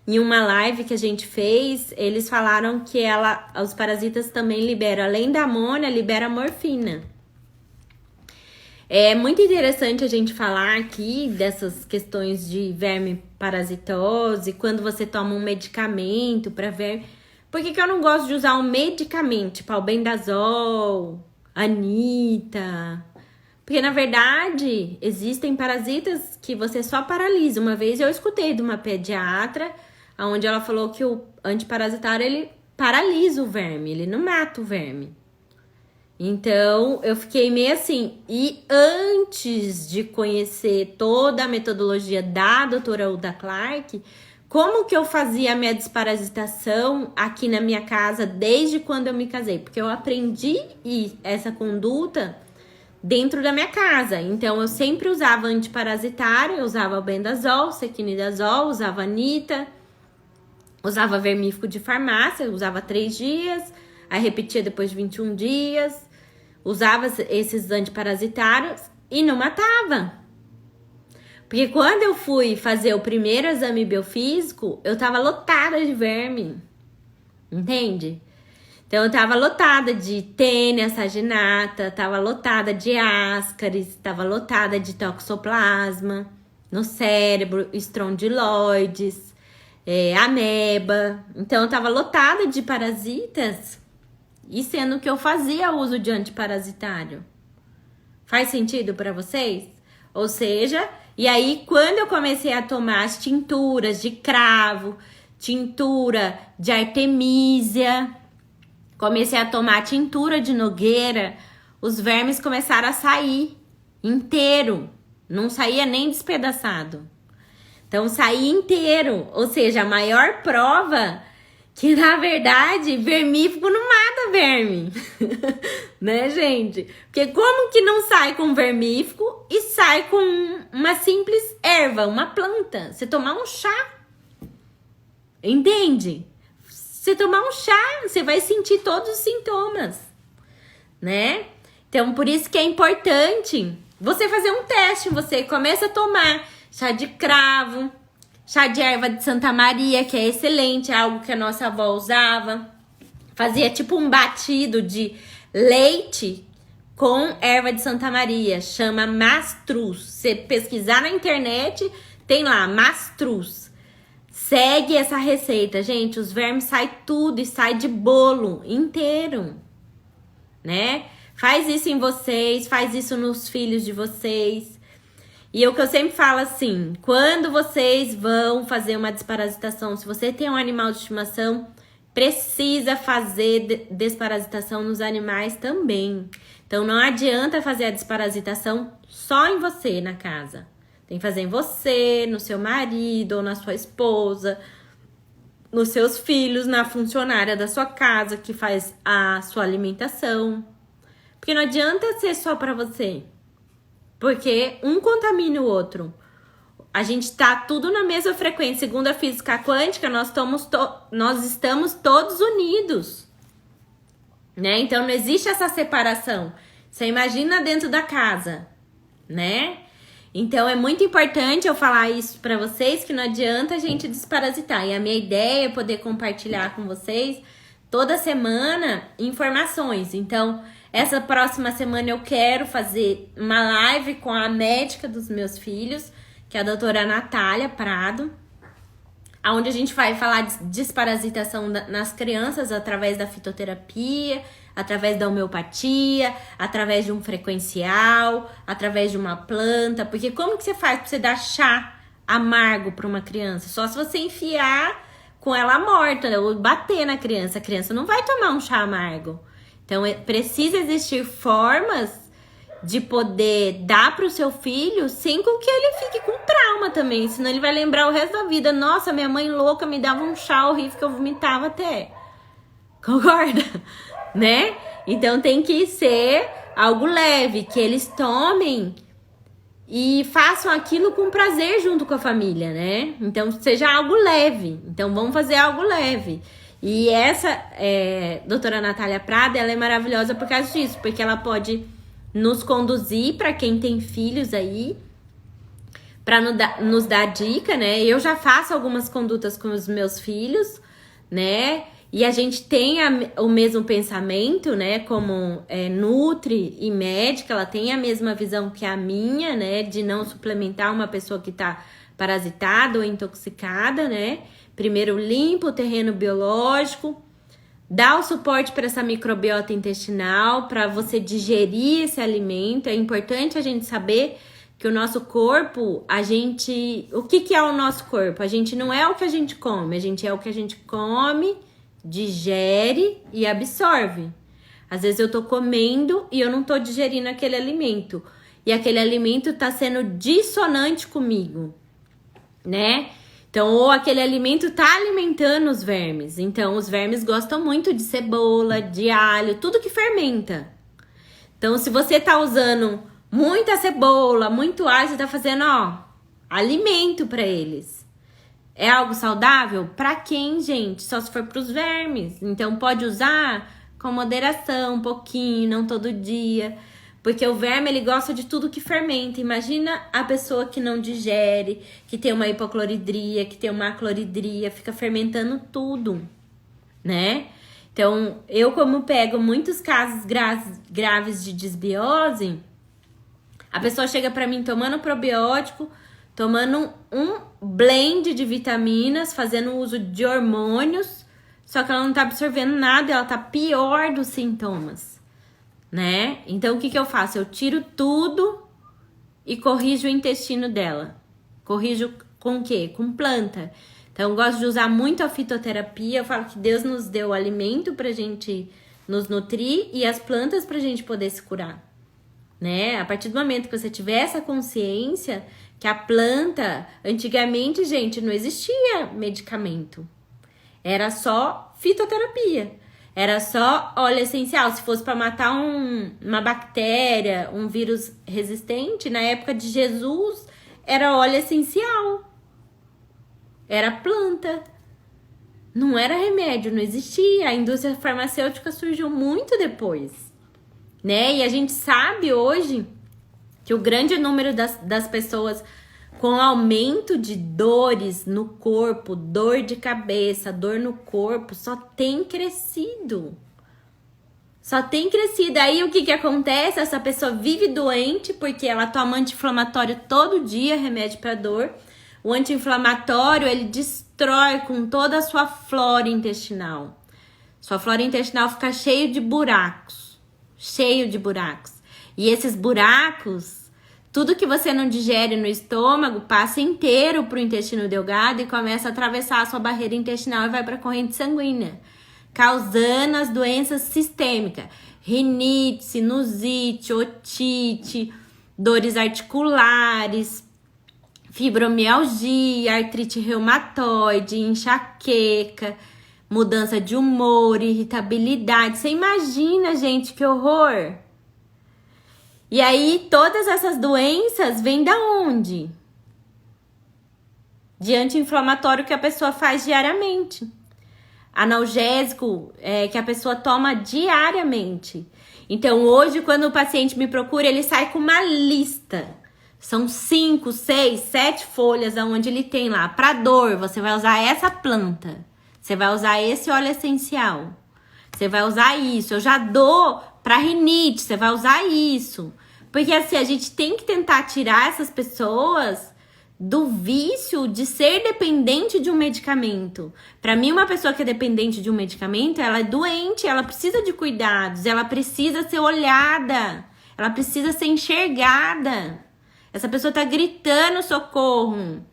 Em uma live que a gente fez, eles falaram que os parasitas também liberam, além da amônia, libera morfina. É muito interessante a gente falar aqui dessas questões de verme parasitose, quando você toma um medicamento para verme. Por que eu não gosto de usar um medicamento, tipo albendazol, Anita? Porque, na verdade, existem parasitas que você só paralisa. Uma vez eu escutei de uma pediatra, onde ela falou que o antiparasitário, ele paralisa o verme, ele não mata o verme. Então, eu fiquei meio assim. E antes de conhecer toda a metodologia da doutora Uda Clark, como que eu fazia a minha desparasitação aqui na minha casa desde quando eu me casei? Porque eu aprendi essa conduta dentro da minha casa. Então, eu sempre usava antiparasitário, eu usava albendazol, sequinidazol, usava Anita, usava vermífugo de farmácia, usava 3 dias, aí repetia depois de 21 dias, usava esses antiparasitários e não matava. Porque quando eu fui fazer o primeiro exame biofísico, eu tava lotada de verme, entende? Então eu tava lotada de tênia saginata, tava lotada de ascaris, tava lotada de toxoplasma no cérebro, estrondiloides, ameba. Então eu tava lotada de parasitas, e sendo que eu fazia uso de antiparasitário. Faz sentido para vocês? Ou seja... E aí, quando eu comecei a tomar as tinturas de cravo, tintura de artemísia, comecei a tomar tintura de nogueira, os vermes começaram a sair inteiro. Não saía nem despedaçado. Então, saía inteiro. Ou seja, a maior prova que, na verdade, vermífugo não mata verme. Né, gente? Porque como que não sai com vermífugo e sai com uma simples erva, uma planta? Você tomar um chá, entende? Você tomar um chá, você vai sentir todos os sintomas, né? Então, por isso que é importante você fazer um teste. Você começa a tomar chá de cravo, chá de erva de Santa Maria, que é excelente, é algo que a nossa avó usava. Fazia tipo um batido de leite com erva de Santa Maria, chama mastruz. Você pesquisar na internet, tem lá, mastruz. Segue essa receita, gente, os vermes saem tudo e sai de bolo inteiro, né? Faz isso em vocês, faz isso nos filhos de vocês. E o que eu sempre falo assim, quando vocês vão fazer uma desparasitação, se você tem um animal de estimação, precisa fazer desparasitação nos animais também. Então, não adianta fazer a desparasitação só em você na casa. Tem que fazer em você, no seu marido ou na sua esposa, nos seus filhos, na funcionária da sua casa que faz a sua alimentação. Porque não adianta ser só para você. Porque um contamina o outro. A gente tá tudo na mesma frequência. Segundo a física quântica, nós estamos todos unidos. Né? Então, não existe essa separação. Você imagina dentro da casa, né? Então, é muito importante eu falar isso pra vocês, que não adianta a gente desparasitar. E a minha ideia é poder compartilhar com vocês toda semana informações. Então, essa próxima semana eu quero fazer uma live com a médica dos meus filhos, que é a doutora Natália Prado, onde a gente vai falar de desparasitação nas crianças através da fitoterapia, através da homeopatia, através de um frequencial, através de uma planta. Porque como que você faz pra você dar chá amargo para uma criança? Só se você enfiar com ela morta, né? Ou bater na criança. A criança não vai tomar um chá amargo. Então, precisa existir formas de poder dar pro seu filho sem com que ele fique com trauma também. Senão ele vai lembrar o resto da vida. Nossa, minha mãe louca me dava um chá horrível que eu vomitava até. Concorda? Né? Então tem que ser algo leve, que eles tomem e façam aquilo com prazer junto com a família, né? Então seja algo leve. Então vamos fazer algo leve. E essa doutora Natália Prada, ela é maravilhosa por causa disso, porque ela pode nos conduzir para quem tem filhos aí, para nos dar dica, né? Eu já faço algumas condutas com os meus filhos, né? E a gente tem o mesmo pensamento, né? Como nutri e médica, ela tem a mesma visão que a minha, né? De não suplementar uma pessoa que tá parasitada ou intoxicada, né? Primeiro limpa o terreno biológico, dá o suporte para essa microbiota intestinal, para você digerir esse alimento. É importante a gente saber que o nosso corpo, o que é o nosso corpo? A gente não é o que a gente come, a gente é o que a gente come, digere e absorve. Às vezes eu tô comendo e eu não tô digerindo aquele alimento. E aquele alimento tá sendo dissonante comigo, né? Então, ou aquele alimento tá alimentando os vermes. Então, os vermes gostam muito de cebola, de alho, tudo que fermenta. Então, se você tá usando muita cebola, muito alho, você tá fazendo, alimento para eles. É algo saudável? Para quem, gente? Só se for pros vermes. Então, pode usar com moderação, um pouquinho, não todo dia. Porque o verme, ele gosta de tudo que fermenta. Imagina a pessoa que não digere, que tem uma hipocloridria, que tem uma acloridria, fica fermentando tudo, né? Então, eu como pego muitos casos graves de desbiose, a pessoa chega pra mim tomando probiótico, tomando um blend de vitaminas, fazendo uso de hormônios, só que ela não tá absorvendo nada, ela tá pior dos sintomas, né? Então, o que eu faço? Eu tiro tudo e corrijo o intestino dela. Corrijo com o quê? Com planta. Então, eu gosto de usar muito a fitoterapia. Eu falo que Deus nos deu o alimento pra gente nos nutrir e as plantas pra gente poder se curar, né? A partir do momento que você tiver essa consciência que a planta, antigamente, gente, não existia medicamento. Era só fitoterapia. Era só óleo essencial. Se fosse para matar uma bactéria, um vírus resistente, na época de Jesus, era óleo essencial. Era planta. Não era remédio, não existia. A indústria farmacêutica surgiu muito depois, né? E a gente sabe hoje que o grande número das pessoas com aumento de dores no corpo, dor de cabeça, dor no corpo, só tem crescido. Só tem crescido. Aí o que que acontece? Essa pessoa vive doente porque ela toma anti-inflamatório todo dia, remédio para dor. O anti-inflamatório, ele destrói com toda a sua flora intestinal. Sua flora intestinal fica cheia de buracos. Cheio de buracos. E esses buracos, tudo que você não digere no estômago, passa inteiro pro intestino delgado e começa a atravessar a sua barreira intestinal e vai pra corrente sanguínea, causando as doenças sistêmicas. Rinite, sinusite, otite, dores articulares, fibromialgia, artrite reumatoide, enxaqueca, mudança de humor, irritabilidade. Você imagina, gente, que horror! E aí, todas essas doenças vêm da onde? De anti-inflamatório que a pessoa faz diariamente. Analgésico que a pessoa toma diariamente. Então, hoje, quando o paciente me procura, ele sai com uma lista. São 5, 6, 7 folhas onde ele tem lá. Para dor, você vai usar essa planta. Você vai usar esse óleo essencial. Você vai usar isso. Eu já dou para rinite, você vai usar isso. Porque assim, a gente tem que tentar tirar essas pessoas do vício de ser dependente de um medicamento. Para mim, uma pessoa que é dependente de um medicamento, ela é doente, ela precisa de cuidados, ela precisa ser olhada, ela precisa ser enxergada. Essa pessoa tá gritando socorro.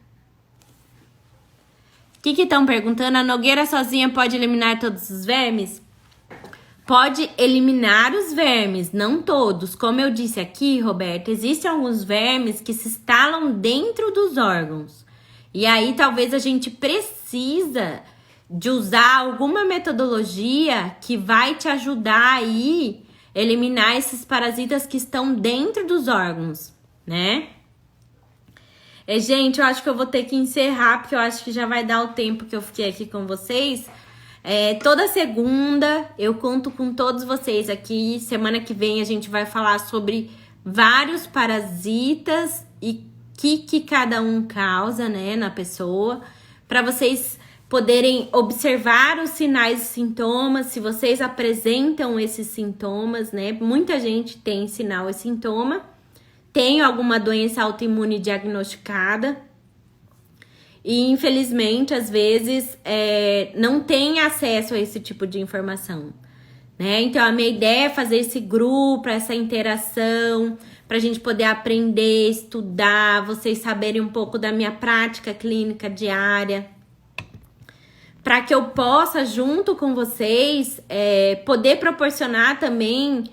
O que estão perguntando? A Nogueira sozinha pode eliminar todos os vermes? Pode eliminar os vermes, não todos. Como eu disse aqui, Roberto, existem alguns vermes que se instalam dentro dos órgãos. E aí, talvez a gente precisa de usar alguma metodologia que vai te ajudar aí a eliminar esses parasitas que estão dentro dos órgãos, né? Gente, eu acho que eu vou ter que encerrar, porque eu acho que já vai dar o tempo que eu fiquei aqui com vocês. Toda segunda eu conto com todos vocês aqui. Semana que vem a gente vai falar sobre vários parasitas e que cada um causa, né, na pessoa, para vocês poderem observar os sinais e sintomas, se vocês apresentam esses sintomas, né? Muita gente tem sinal e sintoma, tem alguma doença autoimune diagnosticada. E, infelizmente, às vezes, não tem acesso a esse tipo de informação, né? Então, a minha ideia é fazer esse grupo, essa interação, para a gente poder aprender, estudar, vocês saberem um pouco da minha prática clínica diária, para que eu possa, junto com vocês, poder proporcionar também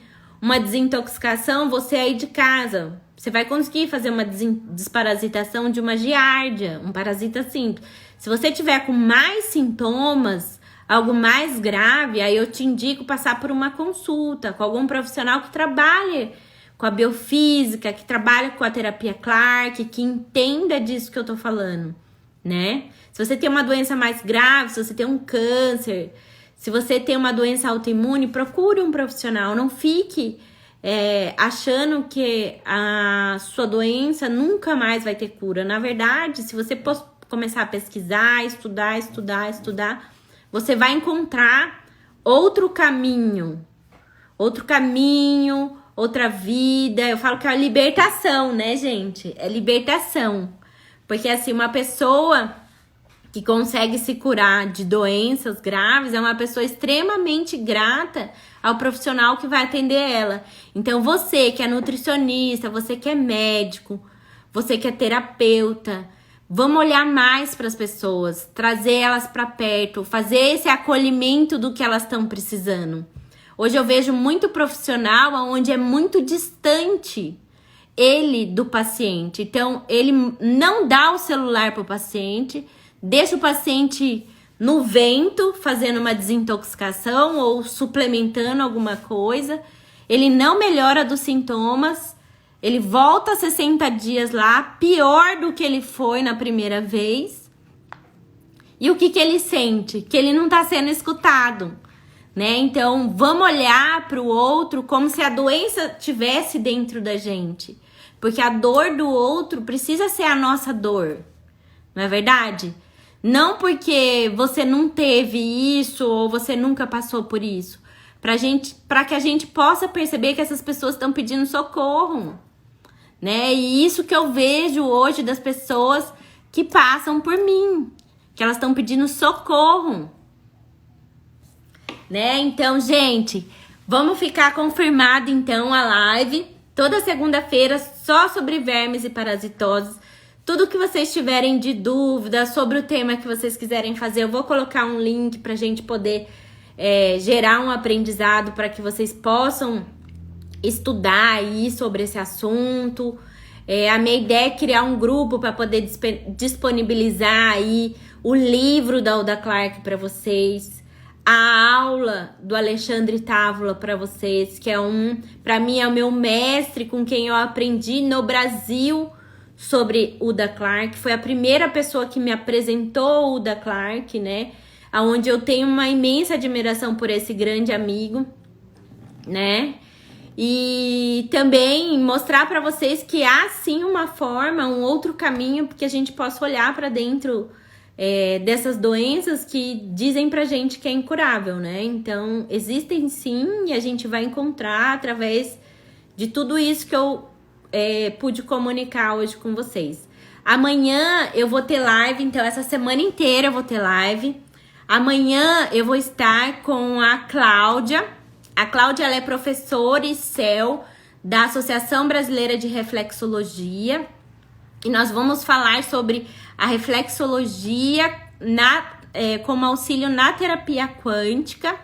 uma desintoxicação, você aí de casa. Você vai conseguir fazer uma desparasitação de uma giardia, um parasita simples. Se você tiver com mais sintomas, algo mais grave, aí eu te indico passar por uma consulta com algum profissional que trabalhe com a biofísica, que trabalhe com a terapia Clark, que entenda disso que eu tô falando, né? Se você tem uma doença mais grave, se você tem um câncer, se você tem uma doença autoimune, procure um profissional, não fique achando que a sua doença nunca mais vai ter cura. Na verdade, se você começar a pesquisar, estudar, você vai encontrar outro caminho, outra vida. Eu falo que é a libertação, né, gente? É libertação. Porque assim, uma pessoa que consegue se curar de doenças graves é uma pessoa extremamente grata ao profissional que vai atender ela. Então, você que é nutricionista, você que é médico, você que é terapeuta, vamos olhar mais para as pessoas, trazer elas para perto, fazer esse acolhimento do que elas estão precisando. Hoje eu vejo muito profissional onde é muito distante ele do paciente. Então, ele não dá o celular para o paciente, deixa o paciente no vento, fazendo uma desintoxicação ou suplementando alguma coisa. Ele não melhora dos sintomas, ele volta 60 dias lá, pior do que ele foi na primeira vez. E o que ele sente? Que ele não está sendo escutado, né? Então, vamos olhar para o outro como se a doença tivesse dentro da gente. Porque a dor do outro precisa ser a nossa dor, não é verdade? Não porque você não teve isso ou você nunca passou por isso. para que a gente possa perceber que essas pessoas estão pedindo socorro, né? E isso que eu vejo hoje das pessoas que passam por mim, que elas estão pedindo socorro, né? Então, gente, vamos ficar confirmado então a live toda segunda-feira só sobre vermes e parasitoses. Tudo que vocês tiverem de dúvida sobre o tema que vocês quiserem fazer, eu vou colocar um link pra gente poder gerar um aprendizado para que vocês possam estudar aí sobre esse assunto. A minha ideia é criar um grupo para poder disponibilizar aí o livro da Uda Clark para vocês, a aula do Alexandre Távola para vocês, que para mim é o meu mestre com quem eu aprendi no Brasil sobre Uda Clark. Foi a primeira pessoa que me apresentou Uda Clark, né? Onde eu tenho uma imensa admiração por esse grande amigo, né? E também mostrar para vocês que há sim uma forma, um outro caminho, porque a gente possa olhar para dentro dessas doenças que dizem pra gente que é incurável, né? Então, existem sim, e a gente vai encontrar através de tudo isso que eu pude comunicar hoje com vocês. Amanhã eu vou ter live, então essa semana inteira eu vou ter live. Amanhã eu vou estar com a Cláudia. A Cláudia, ela é professora e CEL da Associação Brasileira de Reflexologia. E nós vamos falar sobre a reflexologia como auxílio na terapia quântica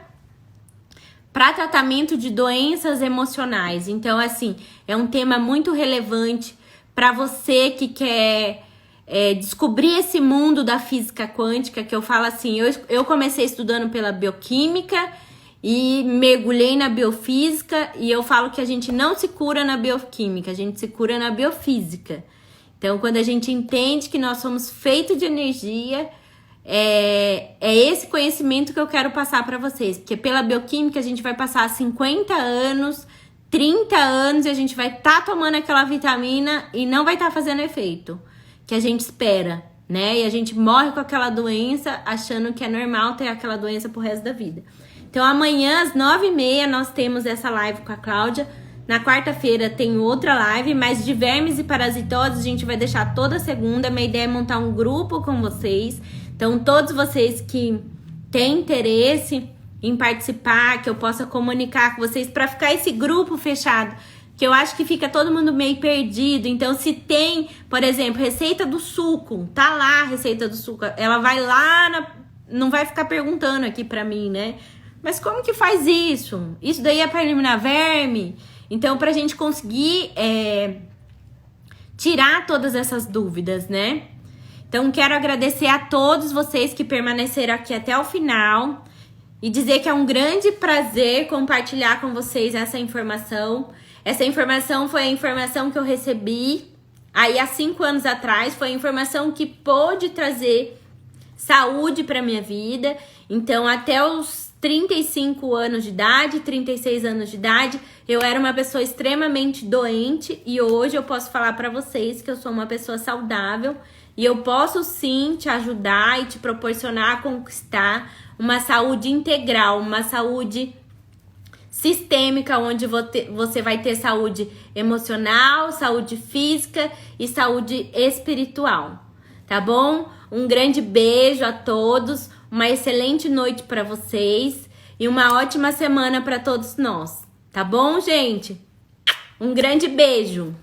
para tratamento de doenças emocionais. Então, assim, é um tema muito relevante para você que quer descobrir esse mundo da física quântica, que eu falo assim, eu comecei estudando pela bioquímica e mergulhei na biofísica, e eu falo que a gente não se cura na bioquímica, a gente se cura na biofísica. Então, quando a gente entende que nós somos feitos de energia, é esse conhecimento que eu quero passar para vocês. Porque pela bioquímica a gente vai passar 50 anos, 30 anos, e a gente vai estar tomando aquela vitamina e não vai estar fazendo efeito que a gente espera, né? E a gente morre com aquela doença achando que é normal ter aquela doença pro resto da vida. Então, amanhã às 9h30 nós temos essa live com a Cláudia. Na quarta-feira tem outra live, mas de vermes e parasitoses a gente vai deixar toda segunda. Minha ideia é montar um grupo com vocês. Então, todos vocês que têm interesse em participar, que eu possa comunicar com vocês para ficar esse grupo fechado, que eu acho que fica todo mundo meio perdido. Então, se tem, por exemplo, receita do suco, tá lá a receita do suco, ela vai lá, não vai ficar perguntando aqui pra mim, né? Mas como que faz isso? Isso daí é para eliminar verme? Então, pra gente conseguir tirar todas essas dúvidas, né? Então, quero agradecer a todos vocês que permaneceram aqui até o final e dizer que é um grande prazer compartilhar com vocês essa informação. Essa informação foi a informação que eu recebi aí há 5 anos atrás, foi a informação que pôde trazer saúde para minha vida. Então, até os 35 anos de idade, 36 anos de idade, eu era uma pessoa extremamente doente e hoje eu posso falar para vocês que eu sou uma pessoa saudável e eu posso sim te ajudar e te proporcionar a conquistar uma saúde integral, uma saúde sistêmica, onde você vai ter saúde emocional, saúde física e saúde espiritual, tá bom? Um grande beijo a todos, uma excelente noite para vocês e uma ótima semana para todos nós, tá bom, gente? Um grande beijo!